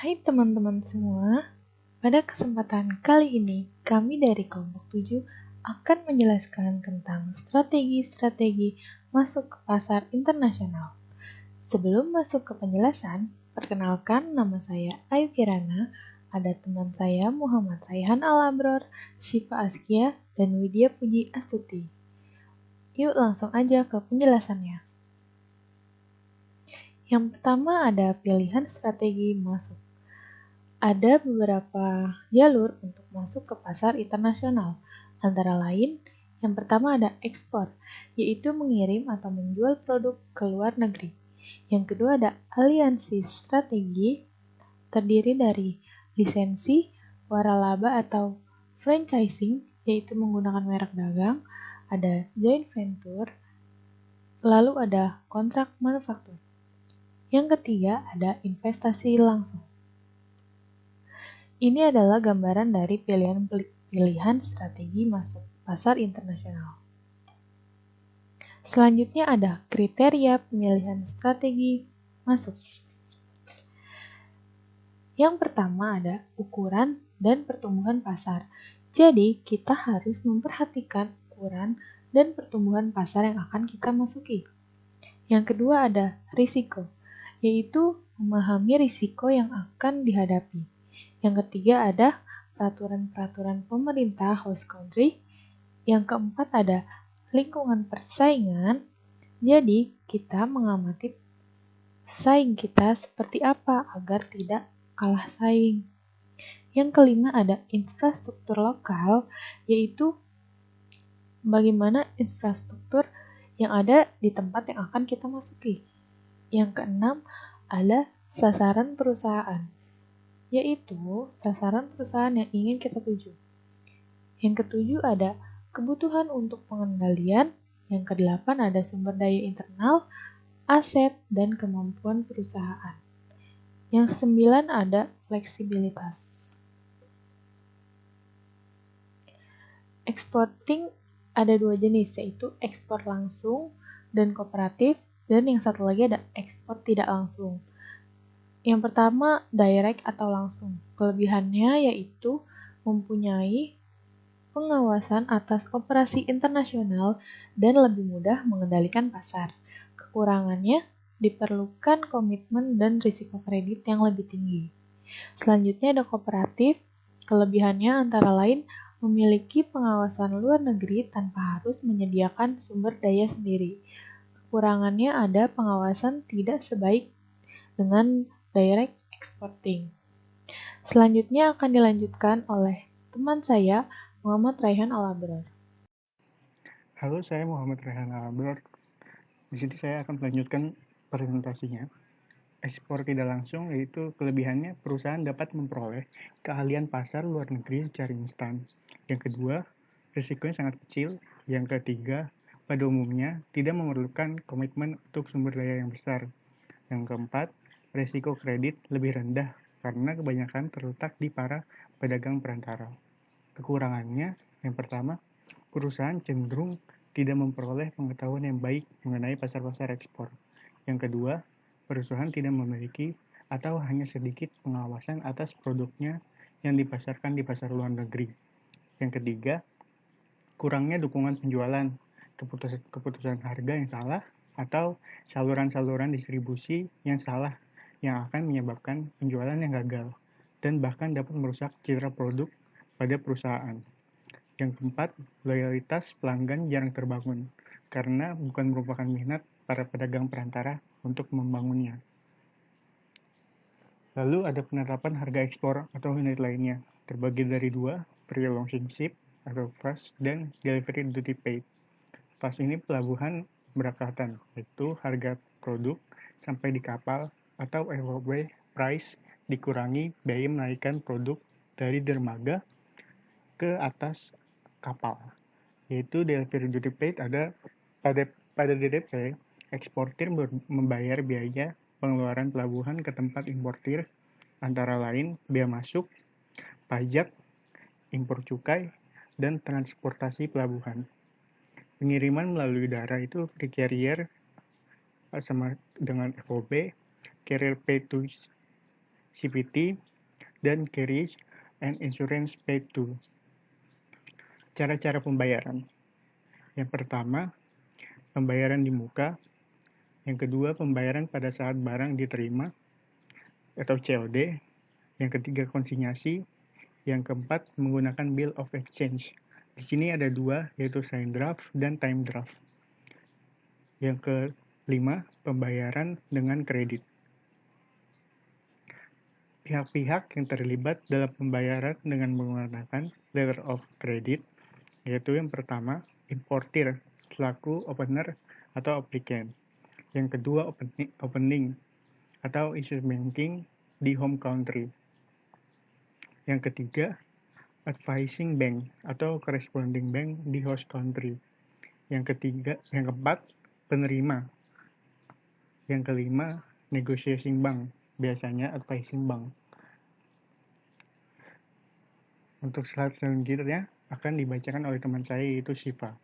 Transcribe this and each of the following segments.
Hai teman-teman semua, pada kesempatan kali ini kami dari kelompok 7 akan menjelaskan tentang strategi-strategi masuk ke pasar internasional. Sebelum masuk ke penjelasan, perkenalkan nama saya Ayu Kirana, ada teman saya Muhammad Raihan Al-Abror, Syifa Askia, dan Widya Puji Astuti. Yuk langsung aja ke penjelasannya. Yang pertama ada pilihan strategi masuk. Ada beberapa jalur untuk masuk ke pasar internasional. Antara lain, yang pertama ada ekspor, yaitu mengirim atau menjual produk ke luar negeri. Yang kedua ada aliansi strategi, terdiri dari lisensi, waralaba atau franchising, yaitu menggunakan merek dagang, ada joint venture, lalu ada kontrak manufaktur. Yang ketiga ada investasi langsung. Ini adalah gambaran dari pilihan strategi masuk pasar internasional. Selanjutnya ada kriteria pemilihan strategi masuk. Yang pertama ada ukuran dan pertumbuhan pasar. Jadi, kita harus memperhatikan ukuran dan pertumbuhan pasar yang akan kita masuki. Yang kedua ada risiko, yaitu memahami risiko yang akan dihadapi. Yang ketiga ada peraturan-peraturan pemerintah host country. Yang keempat ada lingkungan persaingan. Jadi, kita mengamati saing kita seperti apa agar tidak kalah saing. Yang kelima ada infrastruktur lokal, yaitu bagaimana infrastruktur yang ada di tempat yang akan kita masuki. Yang keenam ada sasaran perusahaan, yaitu sasaran perusahaan yang ingin kita tuju. Yang ketujuh ada kebutuhan untuk pengendalian. Yang kedelapan ada sumber daya internal, aset, dan kemampuan perusahaan. Yang kesembilan ada fleksibilitas. Exporting ada dua jenis, yaitu ekspor langsung dan kooperatif, dan yang satu lagi ada ekspor tidak langsung. Yang pertama, direct atau langsung. Kelebihannya yaitu mempunyai pengawasan atas operasi internasional dan lebih mudah mengendalikan pasar. Kekurangannya diperlukan komitmen dan risiko kredit yang lebih tinggi. Selanjutnya ada kooperatif. Kelebihannya antara lain memiliki pengawasan luar negeri tanpa harus menyediakan sumber daya sendiri. Kekurangannya ada pengawasan tidak sebaik dengan direct exporting. Selanjutnya akan dilanjutkan oleh teman saya, Muhammad Raihan Al-Abror. Halo, saya Muhammad Raihan Al-Abror. Di sini saya akan melanjutkan presentasinya. Ekspor tidak langsung yaitu kelebihannya perusahaan dapat memperoleh keahlian pasar luar negeri secara instan. Yang kedua, risikonya sangat kecil. Yang ketiga, pada umumnya tidak memerlukan komitmen untuk sumber daya yang besar. Yang keempat, risiko kredit lebih rendah karena kebanyakan terletak di para pedagang perantara. Kekurangannya, yang pertama, perusahaan cenderung tidak memperoleh pengetahuan yang baik mengenai pasar-pasar ekspor. Yang kedua, perusahaan tidak memiliki atau hanya sedikit pengawasan atas produknya yang dipasarkan di pasar luar negeri. Yang ketiga, kurangnya dukungan penjualan, keputusan harga yang salah, atau saluran-saluran distribusi yang salah yang akan menyebabkan penjualan yang gagal dan bahkan dapat merusak citra produk pada perusahaan. Yang keempat, loyalitas pelanggan jarang terbangun karena bukan merupakan minat para pedagang perantara untuk membangunnya. Lalu ada penetapan harga ekspor atau unit lainnya, terbagi dari dua, pre-launching ship atau FAS dan delivery duty paid. FAS ini pelabuhan berangkatan, yaitu harga produk sampai di kapal atau FOB price dikurangi biaya menaikkan produk dari dermaga ke atas kapal, yaitu delivery duty paid ada pada DDP, eksportir membayar biaya pengeluaran pelabuhan ke tempat importir, antara lain bea masuk, pajak, impor cukai, dan transportasi pelabuhan. Pengiriman melalui udara itu free carrier sama dengan FOB, carrier pay to CPT, dan carriage and insurance paid to. Cara-cara pembayaran. Yang pertama, pembayaran di muka. Yang kedua, pembayaran pada saat barang diterima atau COD. Yang ketiga, konsinyasi. Yang keempat, menggunakan bill of exchange. Di sini ada dua, yaitu sign draft dan time draft. Yang kelima, pembayaran dengan kredit. Pihak-pihak yang terlibat dalam pembayaran dengan menggunakan letter of credit, yaitu yang pertama, importir selaku opener atau applicant. Yang kedua, opening atau issuer banking di home country. Yang ketiga, advising bank atau corresponding bank di host country. Yang keempat, penerima. Yang kelima, negotiating bank, biasanya advising bank. Untuk slide selanjutnya akan dibacakan oleh teman saya, yaitu Syifa.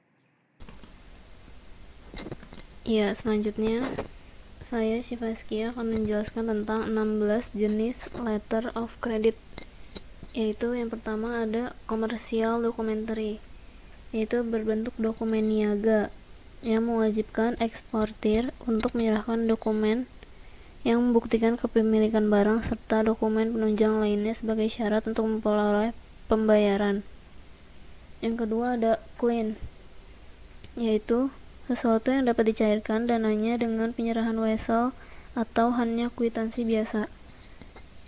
Ya, selanjutnya saya Syifa Askia akan menjelaskan tentang 16 jenis letter of credit. Yaitu yang pertama ada commercial documentary, yaitu berbentuk dokumen niaga yang mewajibkan eksportir untuk menyerahkan dokumen yang membuktikan kepemilikan barang serta dokumen penunjang lainnya sebagai syarat untuk memperoleh pembayaran. Yang kedua ada clean, yaitu sesuatu yang dapat dicairkan dananya dengan penyerahan wesel atau hanya kwitansi biasa.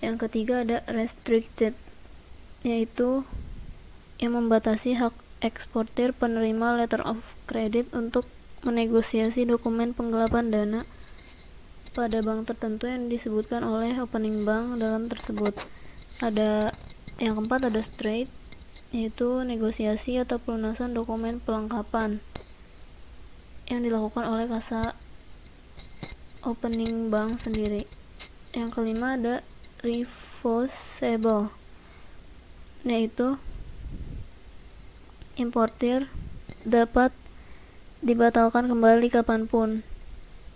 Yang ketiga ada restricted, yaitu yang membatasi hak eksportir penerima letter of credit untuk menegosiasi dokumen penggelapan dana pada bank tertentu yang disebutkan oleh opening bank dalam tersebut. Ada yang keempat ada straight, yaitu negosiasi atau pelunasan dokumen pelengkapan yang dilakukan oleh kasa opening bank sendiri. Yang kelima ada reversible, yaitu importir dapat dibatalkan kembali kapanpun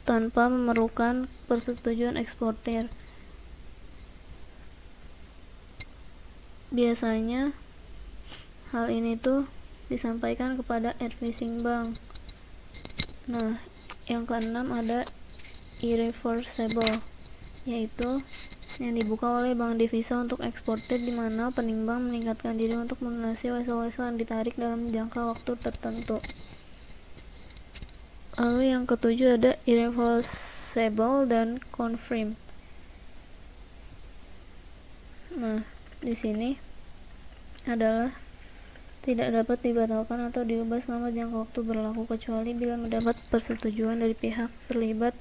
tanpa memerlukan persetujuan eksportir. Biasanya hal ini tuh disampaikan kepada advising bank. Nah, yang keenam ada irreversible, yaitu yang dibuka oleh bank devisa untuk eksportir, di mana opening bank meningkatkan diri untuk melunasi wesel-wesel yang ditarik dalam jangka waktu tertentu. Lalu yang ketujuh ada irreversible dan confirm. Nah, di sini adalah tidak dapat dibatalkan atau diubah selama jangka waktu berlaku kecuali bila mendapat persetujuan dari pihak terlibat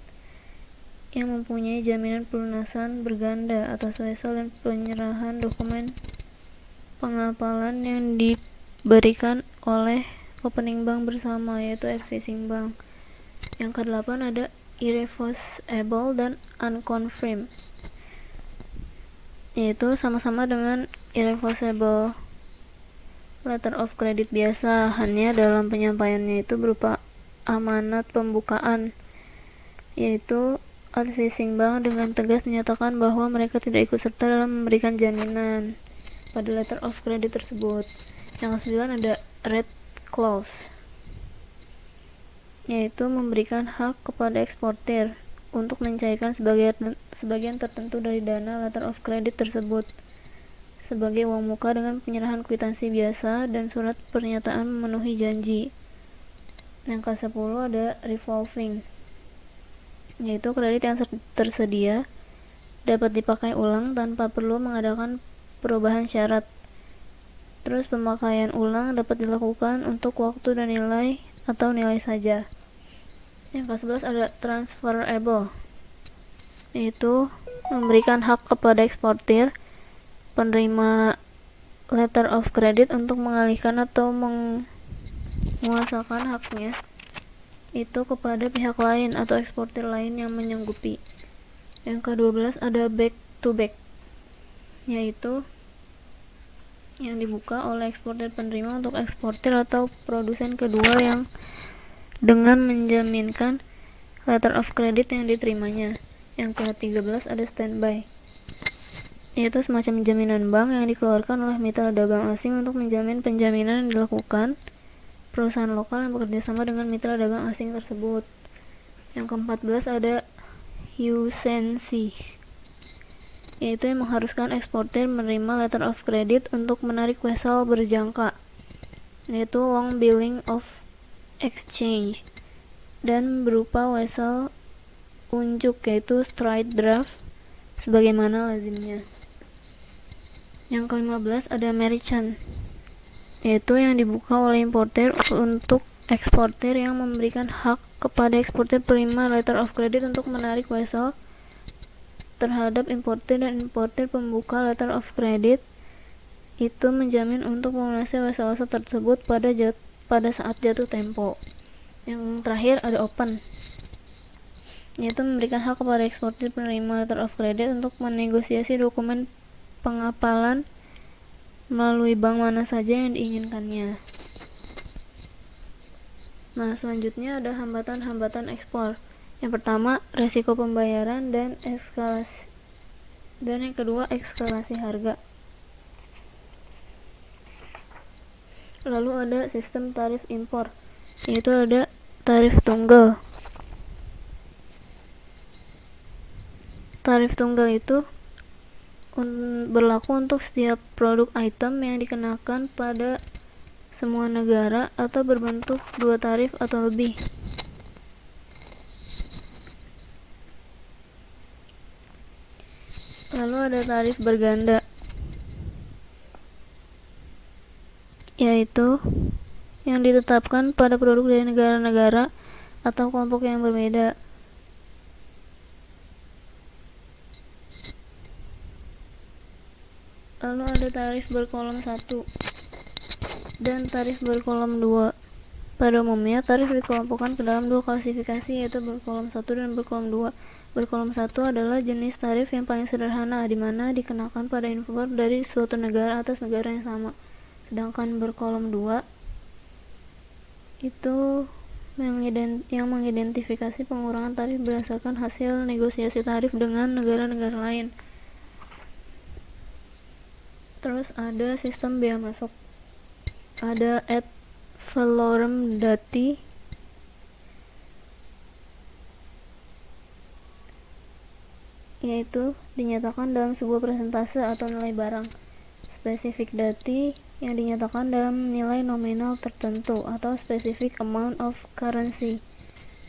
yang mempunyai jaminan pelunasan berganda atas wesel dan penyerahan dokumen pengapalan yang diberikan oleh opening bank bersama, yaitu advising bank. Yang ke-8 ada irreversible dan unconfirmed, yaitu sama-sama dengan irreversible letter of credit biasa, hanya dalam penyampaiannya itu berupa amanat pembukaan, yaitu advising bank dengan tegas menyatakan bahwa mereka tidak ikut serta dalam memberikan jaminan pada letter of credit tersebut. Yang ke-9 ada red clause, yaitu memberikan hak kepada eksportir untuk mencairkan sebagian tertentu dari dana letter of credit tersebut sebagai uang muka dengan penyerahan kwitansi biasa dan surat pernyataan memenuhi janji. Yang ke-10 ada revolving, yaitu kredit yang tersedia dapat dipakai ulang tanpa perlu mengadakan perubahan syarat. Terus pemakaian ulang dapat dilakukan untuk waktu dan nilai atau nilai saja. Yang ke-11 ada transferable, yaitu memberikan hak kepada eksportir penerima letter of credit untuk mengalihkan atau menguasakan haknya itu kepada pihak lain atau eksportir lain yang menyanggupi. Yang ke-12 ada back to back, yaitu yang dibuka oleh eksportir penerima untuk eksportir atau produsen kedua yang dengan menjaminkan letter of credit yang diterimanya. Yang ke-13 ada standby, yaitu semacam jaminan bank yang dikeluarkan oleh mitra dagang asing untuk menjamin penjaminan yang dilakukan perusahaan lokal yang bekerja sama dengan mitra dagang asing tersebut. Yang ke-14 ada Husensi, yaitu yang mengharuskan eksportir menerima letter of credit untuk menarik vessel berjangka, yaitu long billing of exchange, dan berupa vessel unjuk yaitu straight draft sebagaimana lazimnya. Yang ke-15 ada merchant, yaitu yang dibuka oleh importer untuk eksportir yang memberikan hak kepada eksportir penerima letter of credit untuk menarik vessel terhadap importir, dan importir pembuka letter of credit itu menjamin untuk melunasi vessel-vessel tersebut pada saat jatuh tempo. Yang terakhir ada open, yaitu memberikan hak kepada eksportir penerima letter of credit untuk menegosiasi dokumen pengapalan melalui bank mana saja yang diinginkannya. Nah, selanjutnya ada hambatan-hambatan ekspor. Yang pertama, resiko pembayaran dan eskalasi. Dan yang kedua, eskalasi harga. Lalu ada sistem tarif impor, yaitu ada tarif tunggal. Tarif tunggal itu berlaku untuk setiap produk item yang dikenakan pada semua negara atau berbentuk dua tarif atau lebih. Lalu ada tarif berganda, yaitu yang ditetapkan pada produk dari negara-negara atau kelompok yang berbeda. Lalu ada tarif berkolom 1 dan tarif berkolom 2. Pada umumnya, tarif dikelompokkan ke dalam dua klasifikasi, yaitu berkolom 1 dan berkolom 2. Berkolom 1 adalah jenis tarif yang paling sederhana, di mana dikenakan pada impor dari suatu negara atas negara yang sama. Sedangkan berkolom 2 itu yang mengidentifikasi pengurangan tarif berdasarkan hasil negosiasi tarif dengan negara-negara lain. Terus ada sistem bea masuk, ada ad valorem dati, yaitu dinyatakan dalam sebuah persentase atau nilai barang. Spesifik dati yang dinyatakan dalam nilai nominal tertentu atau specific amount of currency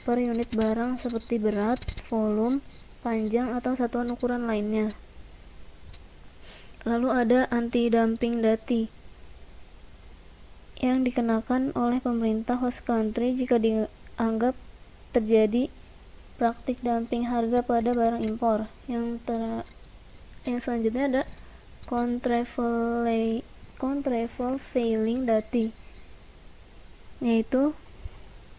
per unit barang seperti berat, volume, panjang, atau satuan ukuran lainnya. Lalu ada anti-dumping dati yang dikenakan oleh pemerintah host country jika dianggap terjadi praktik dumping harga pada barang impor. Yang selanjutnya ada countervailing dati, yaitu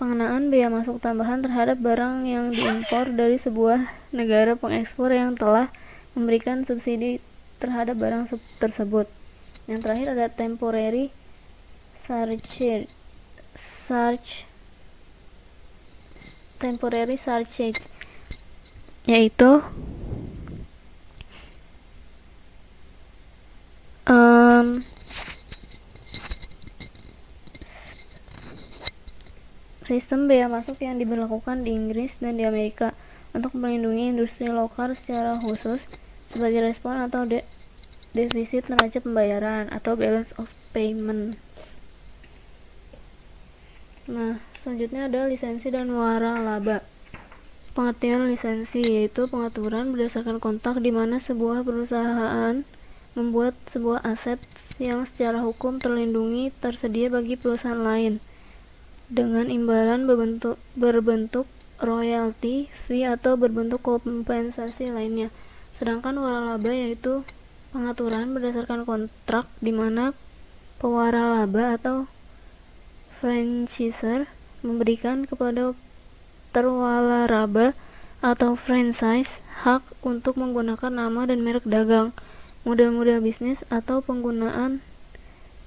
pengenaan bea masuk tambahan terhadap barang yang diimpor dari sebuah negara pengekspor yang telah memberikan subsidi terhadap barang tersebut. Yang terakhir ada temporary surcharge, yaitu sistem bea masuk yang diberlakukan di Inggris dan di Amerika untuk melindungi industri lokal secara khusus sebagai respon atau defisit neraca pembayaran atau balance of payment. Nah, selanjutnya ada lisensi dan waralaba. Pengertian lisensi yaitu pengaturan berdasarkan kontrak di mana sebuah perusahaan membuat sebuah aset yang secara hukum terlindungi tersedia bagi perusahaan lain dengan imbalan berbentuk royalti, fee, atau berbentuk kompensasi lainnya. Sedangkan waralaba yaitu pengaturan berdasarkan kontrak di mana pewaralaba atau franchisor memberikan kepada terwalaraba atau franchise hak untuk menggunakan nama dan merek dagang, model-model bisnis, atau penggunaan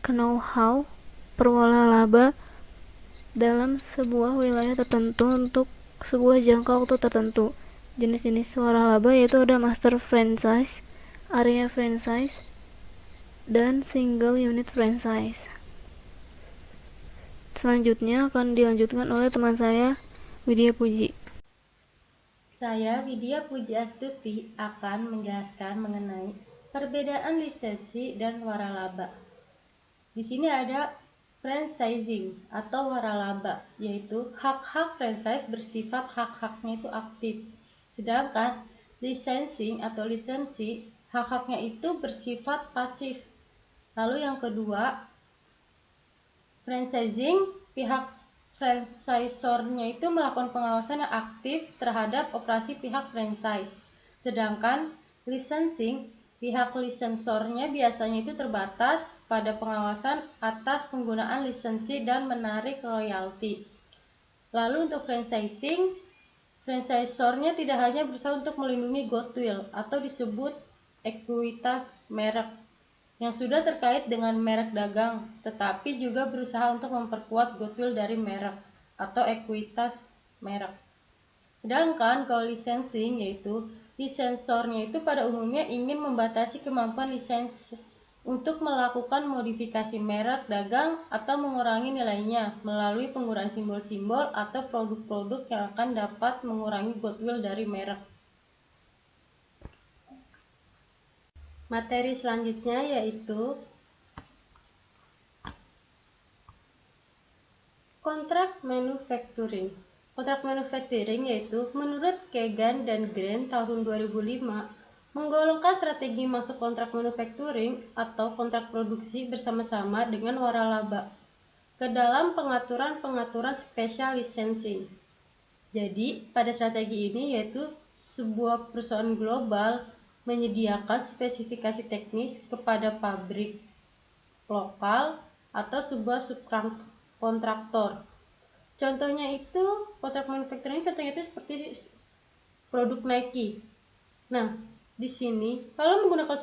know-how perwalaraba dalam sebuah wilayah tertentu untuk sebuah jangka waktu tertentu. Jenis-jenis waralaba yaitu ada master franchise, area franchise, dan single unit franchise. Selanjutnya akan dilanjutkan oleh teman saya, Widya Puji. Saya, Widya Puji Astuti, akan menjelaskan mengenai perbedaan lisensi dan waralaba. Di sini ada franchising atau waralaba, yaitu hak-hak franchise bersifat hak-haknya itu aktif. Sedangkan licensing atau lisensi, hak-haknya itu bersifat pasif. Lalu yang kedua, franchising, pihak franchisornya itu melakukan pengawasan yang aktif terhadap operasi pihak franchise. Sedangkan licensing, pihak lisensornya biasanya itu terbatas pada pengawasan atas penggunaan lisensi dan menarik royalti. Lalu untuk franchising, franchisornya tidak hanya berusaha untuk melindungi goodwill atau disebut ekuitas merek yang sudah terkait dengan merek dagang, tetapi juga berusaha untuk memperkuat goodwill dari merek atau ekuitas merek. Sedangkan kalau licensing, yaitu lisensornya itu pada umumnya ingin membatasi kemampuan lisensi untuk melakukan modifikasi merek dagang atau mengurangi nilainya melalui penggunaan simbol-simbol atau produk-produk yang akan dapat mengurangi goodwill dari merek. Materi selanjutnya yaitu kontrak manufacturing. Kontrak manufacturing yaitu menurut Kagan dan Grant tahun 2005 menggolongkan strategi masuk kontrak manufacturing atau kontrak produksi bersama-sama dengan waralaba ke dalam pengaturan-pengaturan spesial licensing. Jadi, pada strategi ini yaitu sebuah perusahaan global menyediakan spesifikasi teknis kepada pabrik lokal atau sebuah subkontraktor. Contohnya itu kontrak manufacturing, contohnya itu seperti produk Nike. Nah, di sini kalau menggunakan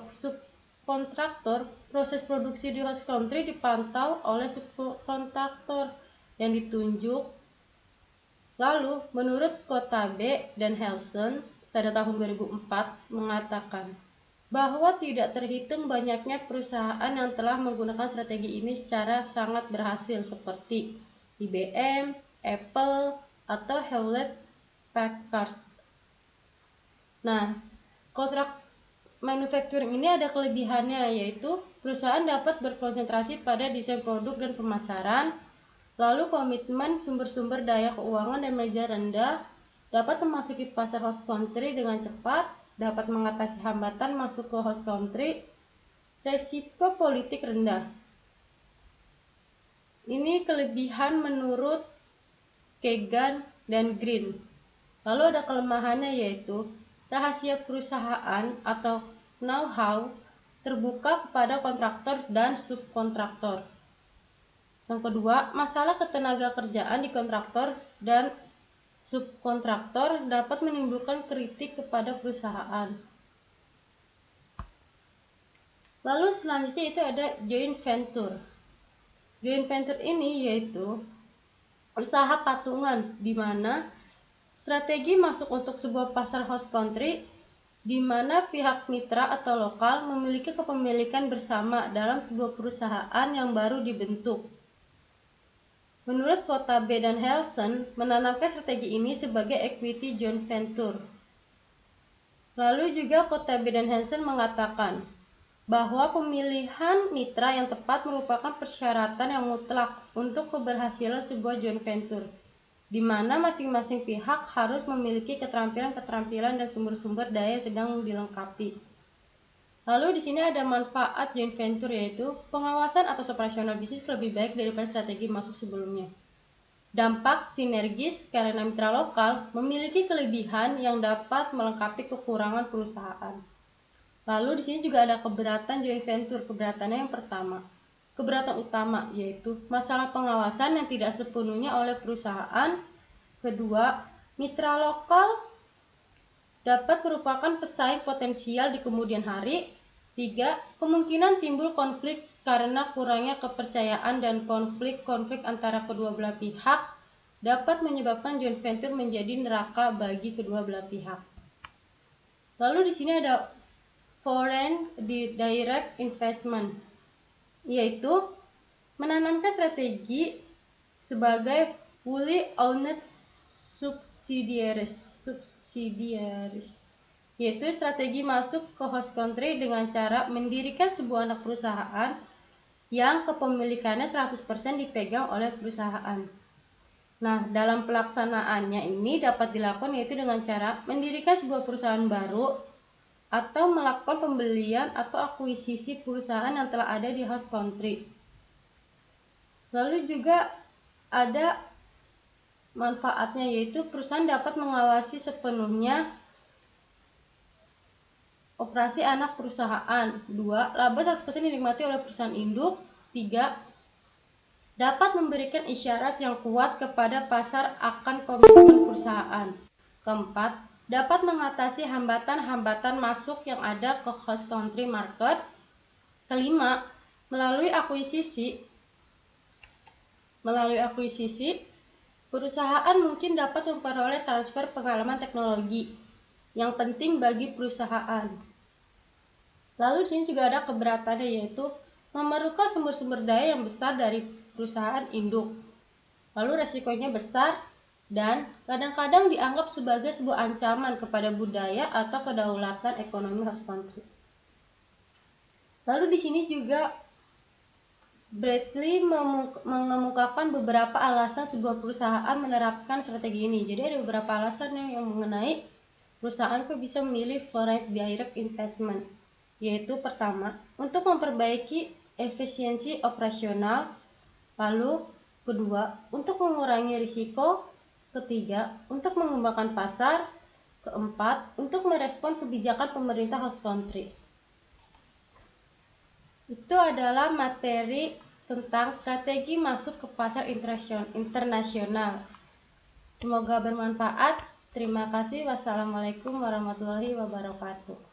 subkontraktor, proses produksi di host country dipantau oleh subkontraktor yang ditunjuk. Lalu, menurut Kotabe dan Helson pada tahun 2004 mengatakan bahwa tidak terhitung banyaknya perusahaan yang telah menggunakan strategi ini secara sangat berhasil seperti IBM, Apple, atau Hewlett Packard. Nah, kontrak manufacturing ini ada kelebihannya, yaitu perusahaan dapat berkonsentrasi pada desain produk dan pemasaran, lalu komitmen sumber-sumber daya keuangan dan manajer rendah, dapat memasuki pasar host country dengan cepat, dapat mengatasi hambatan masuk ke host country, resiko politik rendah. Ini kelebihan menurut Kagan dan Green. Lalu ada kelemahannya yaitu rahasia perusahaan atau know-how terbuka kepada kontraktor dan subkontraktor. Yang kedua, masalah ketenaga kerjaan di kontraktor dan subkontraktor dapat menimbulkan kritik kepada perusahaan. Lalu selanjutnya itu ada joint venture. Joint venture ini yaitu usaha patungan di mana strategi masuk untuk sebuah pasar host country di mana pihak mitra atau lokal memiliki kepemilikan bersama dalam sebuah perusahaan yang baru dibentuk. Menurut Kotabe dan Helson, menanamkan strategi ini sebagai equity joint venture. Lalu juga Kotabe dan Helson mengatakan bahwa pemilihan mitra yang tepat merupakan persyaratan yang mutlak untuk keberhasilan sebuah joint venture, di mana masing-masing pihak harus memiliki keterampilan-keterampilan dan sumber-sumber daya yang sedang dilengkapi. Lalu di sini ada manfaat joint venture yaitu pengawasan atas operasional bisnis lebih baik daripada strategi masuk sebelumnya. Dampak sinergis karena mitra lokal memiliki kelebihan yang dapat melengkapi kekurangan perusahaan. Lalu di sini juga ada keberatan joint venture. Keberatannya yang pertama, keberatan utama yaitu masalah pengawasan yang tidak sepenuhnya oleh perusahaan. Kedua, mitra lokal dapat merupakan pesaing potensial di kemudian hari. 3. Kemungkinan timbul konflik karena kurangnya kepercayaan dan konflik-konflik antara kedua belah pihak dapat menyebabkan joint venture menjadi neraka bagi kedua belah pihak. Lalu di sini ada foreign direct investment, yaitu menanamkan strategi sebagai fully owned subsidiaries, yaitu strategi masuk ke host country dengan cara mendirikan sebuah anak perusahaan yang kepemilikannya 100% dipegang oleh perusahaan. Nah, dalam pelaksanaannya ini dapat dilakukan yaitu dengan cara mendirikan sebuah perusahaan baru atau melakukan pembelian atau akuisisi perusahaan yang telah ada di host country. Lalu juga ada manfaatnya, yaitu perusahaan dapat mengawasi sepenuhnya operasi anak perusahaan. 2. Laba 100% dinikmati oleh perusahaan induk. 3. Dapat memberikan isyarat yang kuat kepada pasar akan komitmen perusahaan. 4. Dapat mengatasi hambatan-hambatan masuk yang ada ke host country market. 5. Melalui akuisisi, perusahaan mungkin dapat memperoleh transfer pengalaman teknologi yang penting bagi perusahaan. Lalu di sini juga ada keberatannya, yaitu memerlukan sumber-sumber daya yang besar dari perusahaan induk. Lalu resikonya besar dan kadang-kadang dianggap sebagai sebuah ancaman kepada budaya atau kedaulatan ekonomi host country. Lalu di sini juga Bradley mengemukakan beberapa alasan sebuah perusahaan menerapkan strategi ini. Jadi ada beberapa alasan yang mengenai perusahaan kok bisa memilih foreign direct investment, yaitu pertama, untuk memperbaiki efisiensi operasional, lalu kedua, untuk mengurangi risiko, ketiga, untuk mengembangkan pasar, keempat, untuk merespon kebijakan pemerintah host country. Itu adalah materi tentang strategi masuk ke pasar internasional. Semoga bermanfaat. Terima kasih. Wassalamualaikum warahmatullahi wabarakatuh.